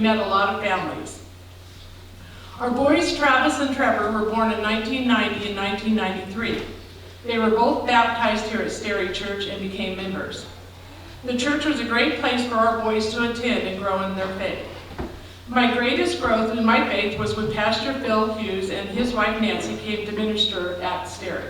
met a lot of families. Our boys, Travis and Trevor, were born in 1990 and 1993. They were both baptized here at Sterry Church and became members. The church was a great place for our boys to attend and grow in their faith. My greatest growth in my faith was when Pastor Phil Hughes and his wife Nancy came to minister at Sterry.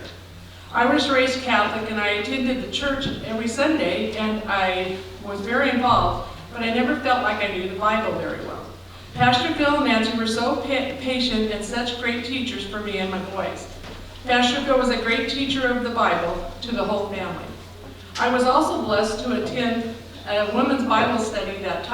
I was raised Catholic and I attended the church every Sunday and I was very involved, but I never felt like I knew the Bible very well. Pastor Phil and Nancy were so patient and such great teachers for me and my boys. Pastor Phil was a great teacher of the Bible to the whole family. I was also blessed to attend a women's Bible study that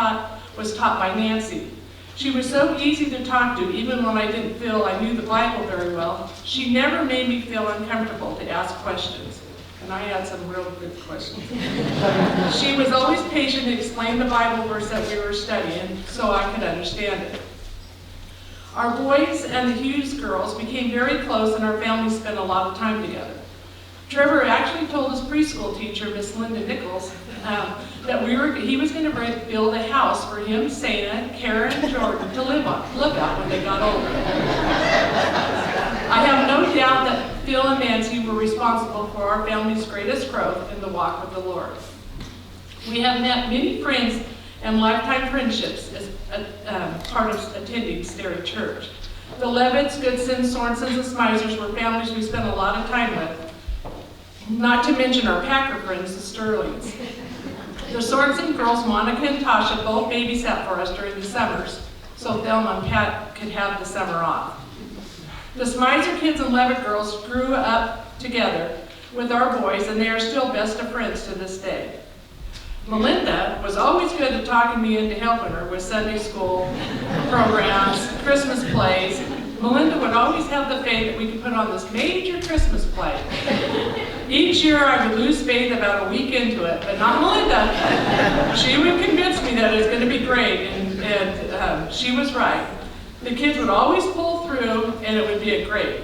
was taught by Nancy. She was so easy to talk to, even when I didn't feel I knew the Bible very well. She never made me feel uncomfortable to ask questions. And I had some real good questions. She was always patient to explain the Bible verse that we were studying so I could understand it. Our boys and the Hughes girls became very close and our family spent a lot of time together. Trevor actually told his preschool teacher, Miss Linda Nichols, that he was going to build a house for him, Sana, Kara, and Jordan to live out when they got older. I have no doubt that Phil and Nancy were responsible for our family's greatest growth in the walk with the Lord. We have met many friends and lifetime friendships as part of attending Sterry Church. The Levitts, Goodsons, Sorensons, and Smizers were families we spent a lot of time with. Not to mention our Packer friends, the Sterlings. The Sorenson girls, Monica and Tasha, both babysat for us during the summers, so Thelma and Pat could have the summer off. The Smizer kids and Levitt girls grew up together with our boys, and they are still best of friends to this day. Melinda was always good at talking me into helping her with Sunday school programs, Christmas plays. Melinda would always have the faith that we could put on this major Christmas play. Each year I would lose faith about a week into it, but not Melinda. She would convince me that it was going to be great, and she was right. The kids would always pull through, and it would be great.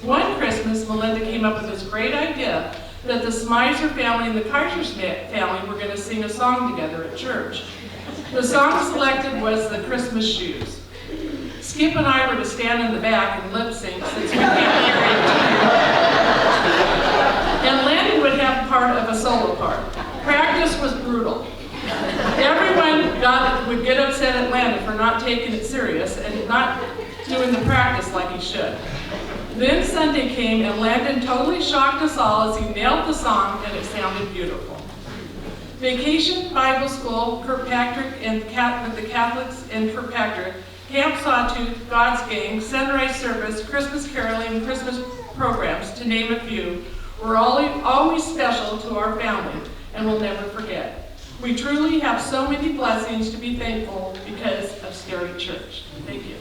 One Christmas, Melinda came up with this great idea that the Smizer family and the Kiser family were going to sing a song together at church. The song selected was The Christmas Shoes. Skip and I were to stand in the back and lip sync since we can't hear each other. And Landon would have part of a solo part. Practice was brutal. Everyone would get upset at Landon for not taking it serious and not doing the practice like he should. Then Sunday came and Landon totally shocked us all as he nailed the song and it sounded beautiful. Vacation Bible School, Kirkpatrick and with the Catholics in Kirkpatrick, Camp Sawtooth, God's Gang, Sunrise Service, Christmas caroling, Christmas programs, to name a few, were always special to our family and we'll never forget. We truly have so many blessings to be thankful because of Sterry Church. Thank you.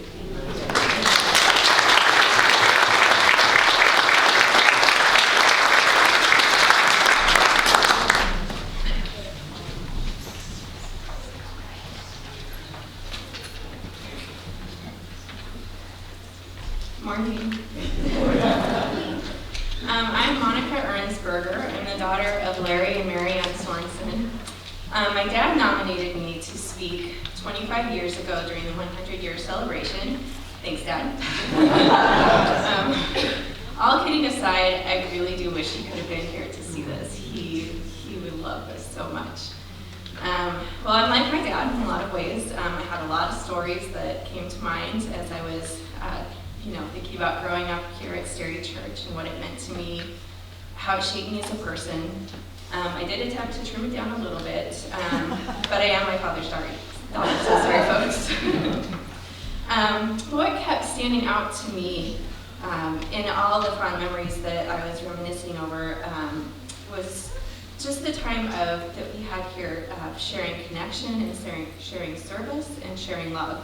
Morning. I'm Monica Ernsberger. I'm the daughter of Larry and Mary Ann Sorenson. My dad nominated me to speak 25 years ago during the 100-year celebration. Thanks, Dad. All kidding aside, I really do wish he could have been here to see this. He would love this so much. Well, I'm like my dad in a lot of ways. I had a lot of stories that came to mind as I was thinking about growing up here at Sterry Church and what it meant to me, how it shaped me as a person. I did attempt to trim it down a little bit, but I am my father's daughter, so sorry, folks. What kept standing out to me in all the fond memories that I was reminiscing over was just the time that we had here sharing connection and sharing service and sharing love.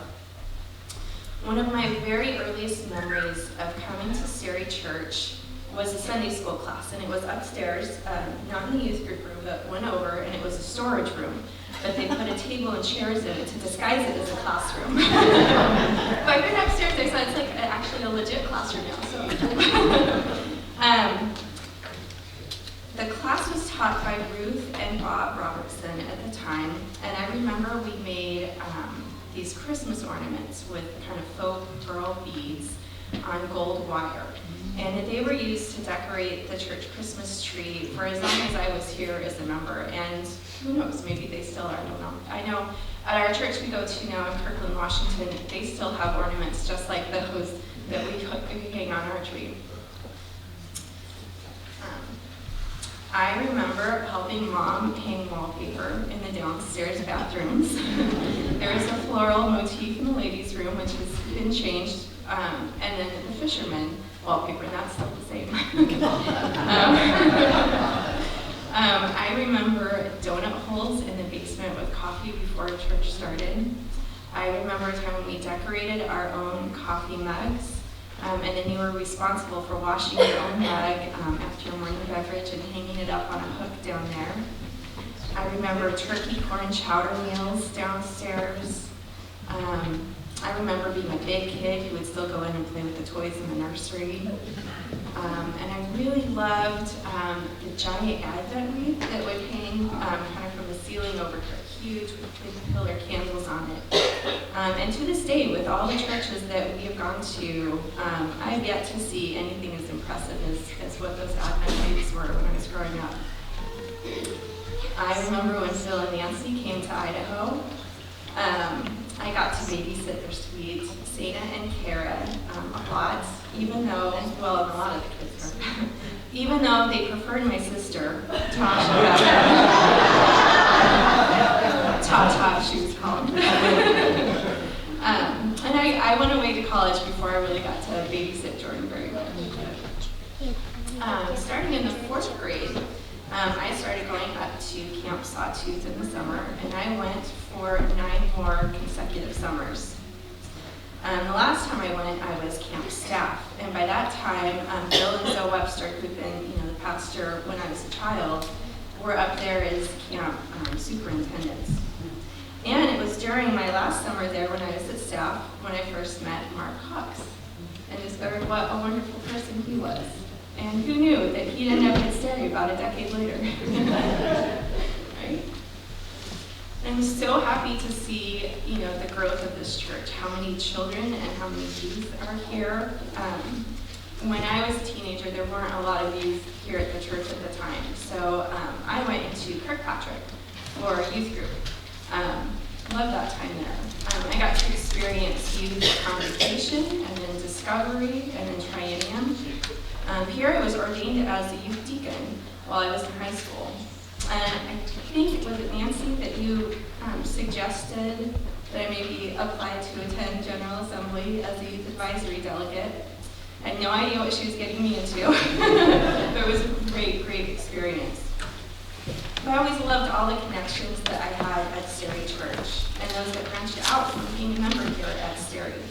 One of my very earliest memories of coming to Sterry Church was a Sunday school class, and it was upstairs, not in the youth group room, but went over, and it was a storage room. But they put a table and chairs in it to disguise it as a classroom. But I've been upstairs, I saw it's like actually a legit classroom now. So, the class was taught by Ruth and Bob Robertson at the time, and I remember we made these Christmas ornaments with kind of faux pearl beads on gold wire. And they were used to decorate the church Christmas tree for as long as I was here as a member. And who knows, maybe they still are, I don't know. I know at our church we go to now in Kirkland, Washington, they still have ornaments just like those that we hang on our tree. I remember helping Mom hang wallpaper in the downstairs bathrooms. There was a floral motif in the ladies' room, which has been changed, and then the fisherman wallpaper, that's still the same. I remember donut holes in the basement with coffee before church started. I remember a time when we decorated our own coffee mugs. And then you were responsible for washing your own mug after your morning beverage and hanging it up on a hook down there. I remember turkey corn chowder meals downstairs. I remember being a big kid who would still go in and play with the toys in the nursery. And I really loved the giant Advent wreath that would hang kind of from the ceiling over huge with big pillar candles on it. And to this day, with all the churches that we have gone to, I have yet to see anything as impressive as what those Advent wreaths were when I was growing up. I remember when Phil and Nancy came to Idaho. I got to babysit their sweet Sana and Kara a lot, even though, well, and a lot of the kids are, even though they preferred my sister, Tasha. Tata, she was called. And I went away to college before I really got to babysit Jordan very much. Starting in the 4th grade, I started going up to Camp Sawtooth in the summer, and I went for 9 more consecutive summers. The last time I went, I was camp staff, and by that time, Bill and Zoe Webster, who'd been, the pastor when I was a child, were up there as camp superintendents. And it was during my last summer there when I was at staff when I first met Mark Hawks and discovered what a wonderful person he was. And who knew that he'd end up at Sterry about a decade later. Right? I'm so happy to see, the growth of this church, how many children and how many youth are here. When I was a teenager, there weren't a lot of youth here at the church at the time. So I went into Kirkpatrick for a youth group. Loved that time there. I got to experience youth convocation and then discovery and then triennium. Here I was ordained as a youth deacon while I was in high school. And I think, was it Nancy that you suggested that I maybe apply to attend General Assembly as a youth advisory delegate? I had no idea what she was getting me into. But it was a great, great experience. But I always loved all the connections that I had at Sterry Church and those that branched out from being a member here at Sterry.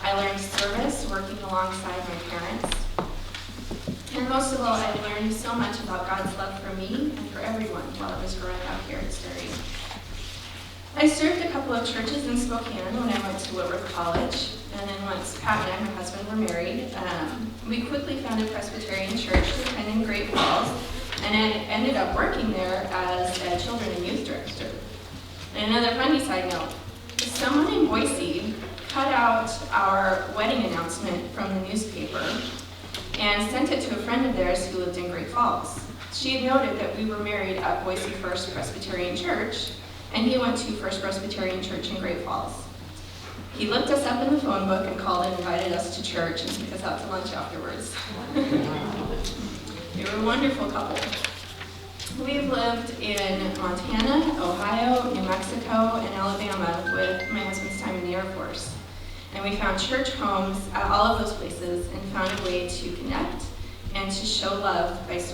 I learned service working alongside my parents. And most of all, I learned so much about God's love for me and for everyone while I was growing up here at Sterry. I served a couple of churches in Spokane when I went to Whitworth College. And then once Pat and I, my husband, were married, we quickly found a Presbyterian church to attend in Great Falls. And I ended up working there as a children and youth director. And another funny side note, someone in Boise cut out our wedding announcement from the newspaper and sent it to a friend of theirs who lived in Great Falls. She had noted that we were married at Boise First Presbyterian Church, and he went to First Presbyterian Church in Great Falls. He looked us up in the phone book and called and invited us to church and took us out to lunch afterwards. They were a wonderful couple. We've lived in Montana, Ohio, New Mexico, and Alabama with my husband's time in the Air Force. And we found church homes at all of those places and found a way to connect and to show love by serving.